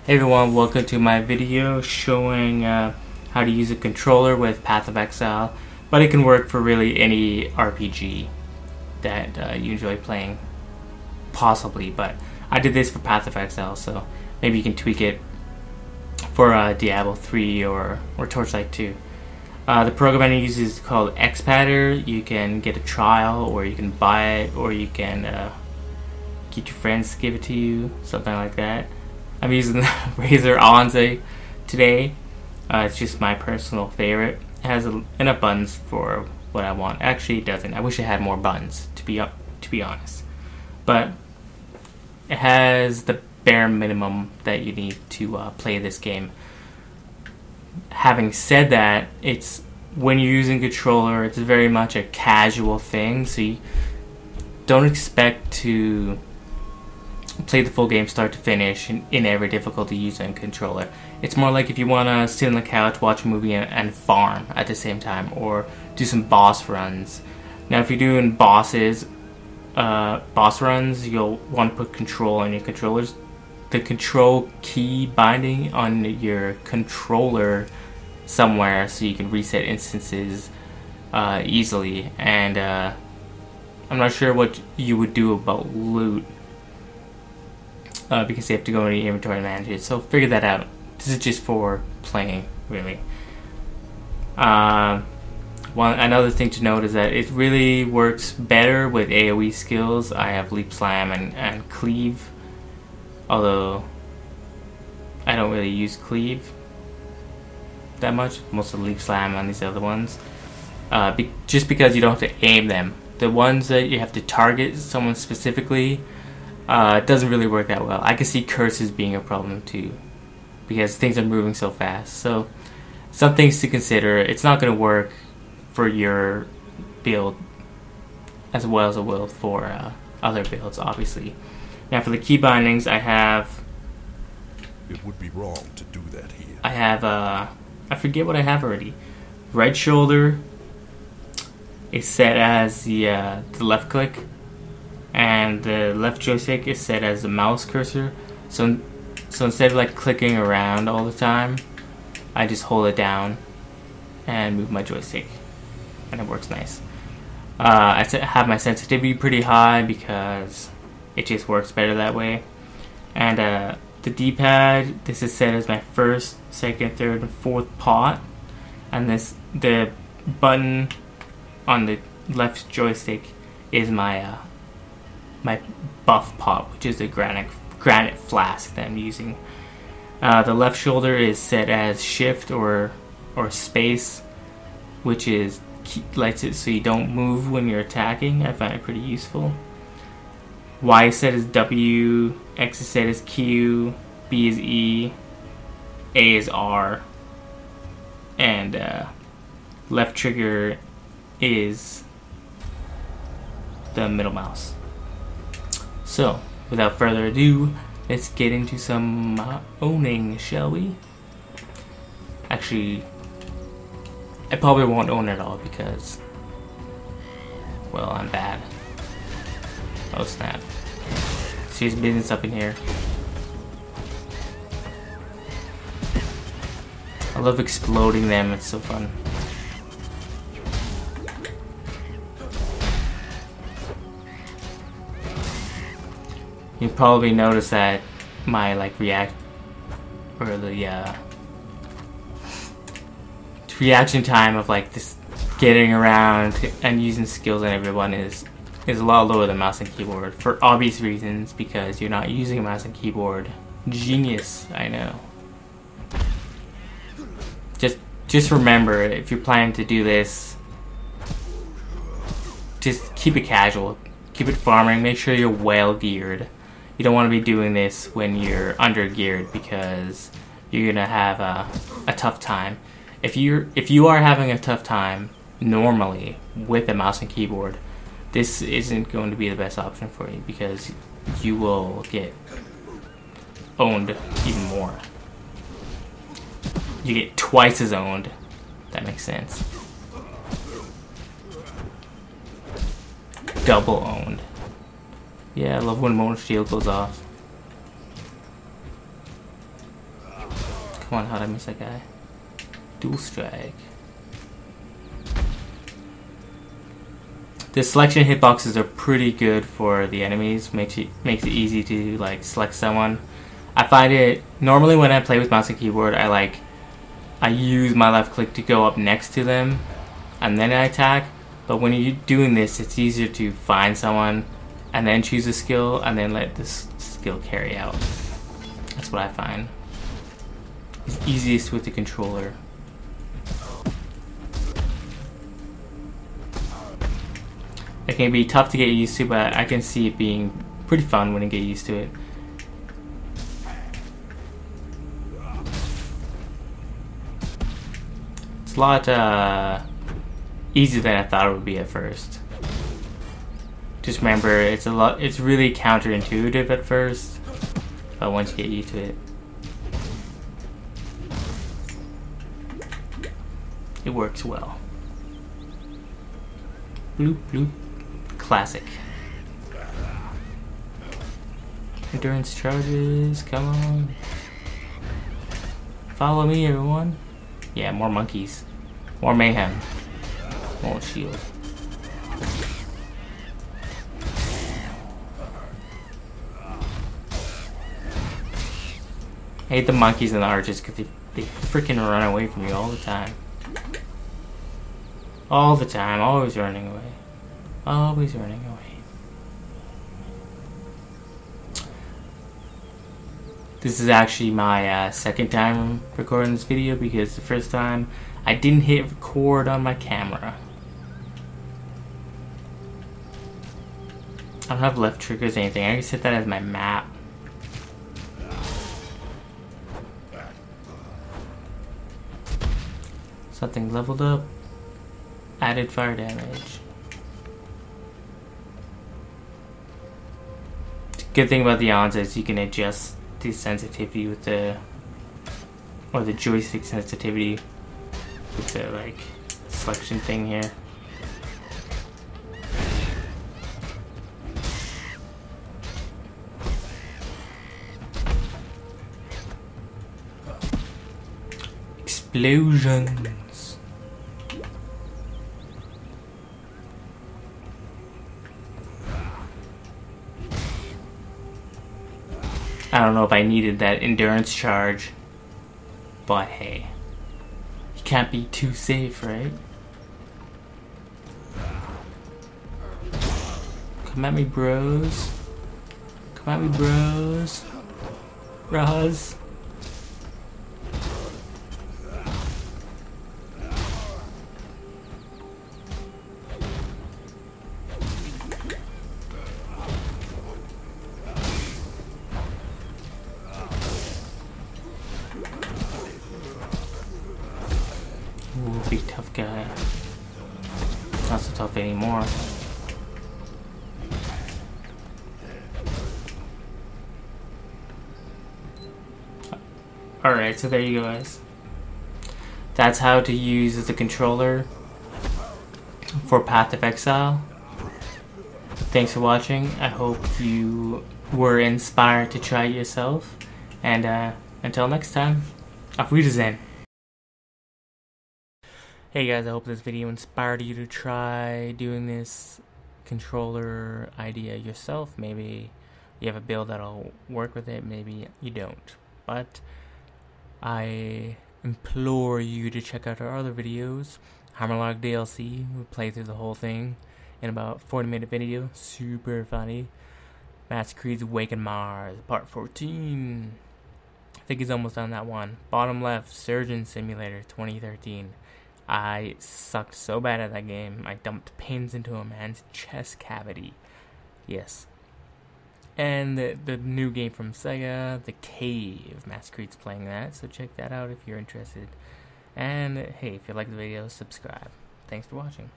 Hey everyone, welcome to my video showing how to use a controller with Path of Exile, but it can work for really any RPG that you enjoy playing, possibly, but I did this for Path of Exile, so maybe you can tweak it for Diablo 3 or Torchlight 2. The program I use is called Xpadder. You can get a trial, or you can buy it, or you can get your friends to give it to you, something like that. I'm using the Razer Alonze today. It's just my personal favorite. It has enough buttons for what I want. Actually, it doesn't. I wish it had more buttons, to be honest. But it has the bare minimum that you need to play this game. Having said that, it's when you're using controller, it's very much a casual thing. So you don't expect to play the full game start to finish in every difficulty using a controller. It's more like if you want to sit on the couch, watch a movie, and farm at the same time, or do some boss runs. Now if you're doing boss runs, you'll want to put control on your controllers. The control key binding on your controller somewhere so you can reset instances easily. And I'm not sure what you would do about loot, because you have to go into your inventory and manage it. So figure that out. This is just for playing, really. Another thing to note is that it really works better with AoE skills. I have Leap Slam and Cleave, although I don't really use Cleave that much. Most of Leap Slam on these other ones, just because you don't have to aim them. The ones that you have to target someone specifically, it doesn't really work that well. I can see curses being a problem too, because things are moving so fast. So some things to consider. It's not going to work for your build as well as it will for other builds, obviously. Now for the key bindings, I have... It would be wrong to do that here. I have, I forget what I have already. Right shoulder is set as the left click, and the left joystick is set as the mouse cursor. So instead of like clicking around all the time, I just hold it down and move my joystick, and it works nice. I have my sensitivity pretty high because it just works better that way. And the D-pad, this is set as my first, second, third, and fourth pot, and the button on the left joystick is my my buff pot, which is a granite flask that I'm using. The left shoulder is set as shift or space, which is lets it so you don't move when you're attacking. I find it pretty useful. Y is set as W, X is set as Q, B is E, A is R, and left trigger is the middle mouse. So, without further ado, let's get into some owning, shall we? Actually, I probably won't own it all because, well, I'm bad. Oh snap. Serious business up in here. I love exploding them, it's so fun. You probably notice that my reaction time of like this getting around and using skills on everyone is a lot lower than mouse and keyboard, for obvious reasons, because you're not using a mouse and keyboard. Genius, I know. Just remember, if you're planning to do this, just keep it casual, keep it farming, make sure you're well geared. You don't want to be doing this when you're under geared, because you're gonna have a tough time. If you are having a tough time normally with a mouse and keyboard, this isn't going to be the best option for you, because you will get owned even more. You get twice as owned. That makes sense. Double owned. Yeah, I love when Mona Shield goes off. Come on, how'd I miss that guy? Dual strike. The selection hitboxes are pretty good for the enemies. Makes it easy to like select someone. I find it normally when I play with mouse and keyboard, I use my left click to go up next to them and then I attack. But when you're doing this, it's easier to find someone and then choose a skill and then let this skill carry out. That's what I find. It's easiest with the controller. It can be tough to get used to, but I can see it being pretty fun when you get used to it. It's a lot easier than I thought it would be at first. Just remember, it's really counterintuitive at first, but once you get used to it, it works well. Bloop bloop. Classic. Endurance charges, come on. Follow me, everyone. Yeah, more monkeys. More mayhem. More shield. I hate the monkeys and the archers because they freaking run away from you all the time. All the time, always running away. Always running away. This is actually my second time recording this video because the first time I didn't hit record on my camera. I don't have left triggers or anything. I can set that as my map. Something leveled up. Added fire damage. Good thing about the Onza is you can adjust the sensitivity with the joystick sensitivity with the like selection thing here. Explosions. I don't know if I needed that endurance charge, but hey, you can't be too safe, right? Come at me, bros. Come at me, bros. Raz. Ooh, big tough guy. Not so tough anymore. Alright, so there you go, guys. That's how to use the controller for Path of Exile. Thanks for watching. I hope you were inspired to try it yourself. And until next time, auf Wiedersehen. Hey guys, I hope this video inspired you to try doing this controller idea yourself. Maybe you have a build that'll work with it, maybe you don't. But I implore you to check out our other videos. Hammerlock DLC, we play through the whole thing in about 40-minute video. Super funny. Mass Creed's Awaken Mars, part 14. I think he's almost on that one. Bottom left, Surgeon Simulator 2013. I sucked so bad at that game, I dumped pins into a man's chest cavity. Yes. And the new game from Sega, The Cave. Mass Creed's playing that, so check that out if you're interested. And hey, if you like the video, subscribe. Thanks for watching.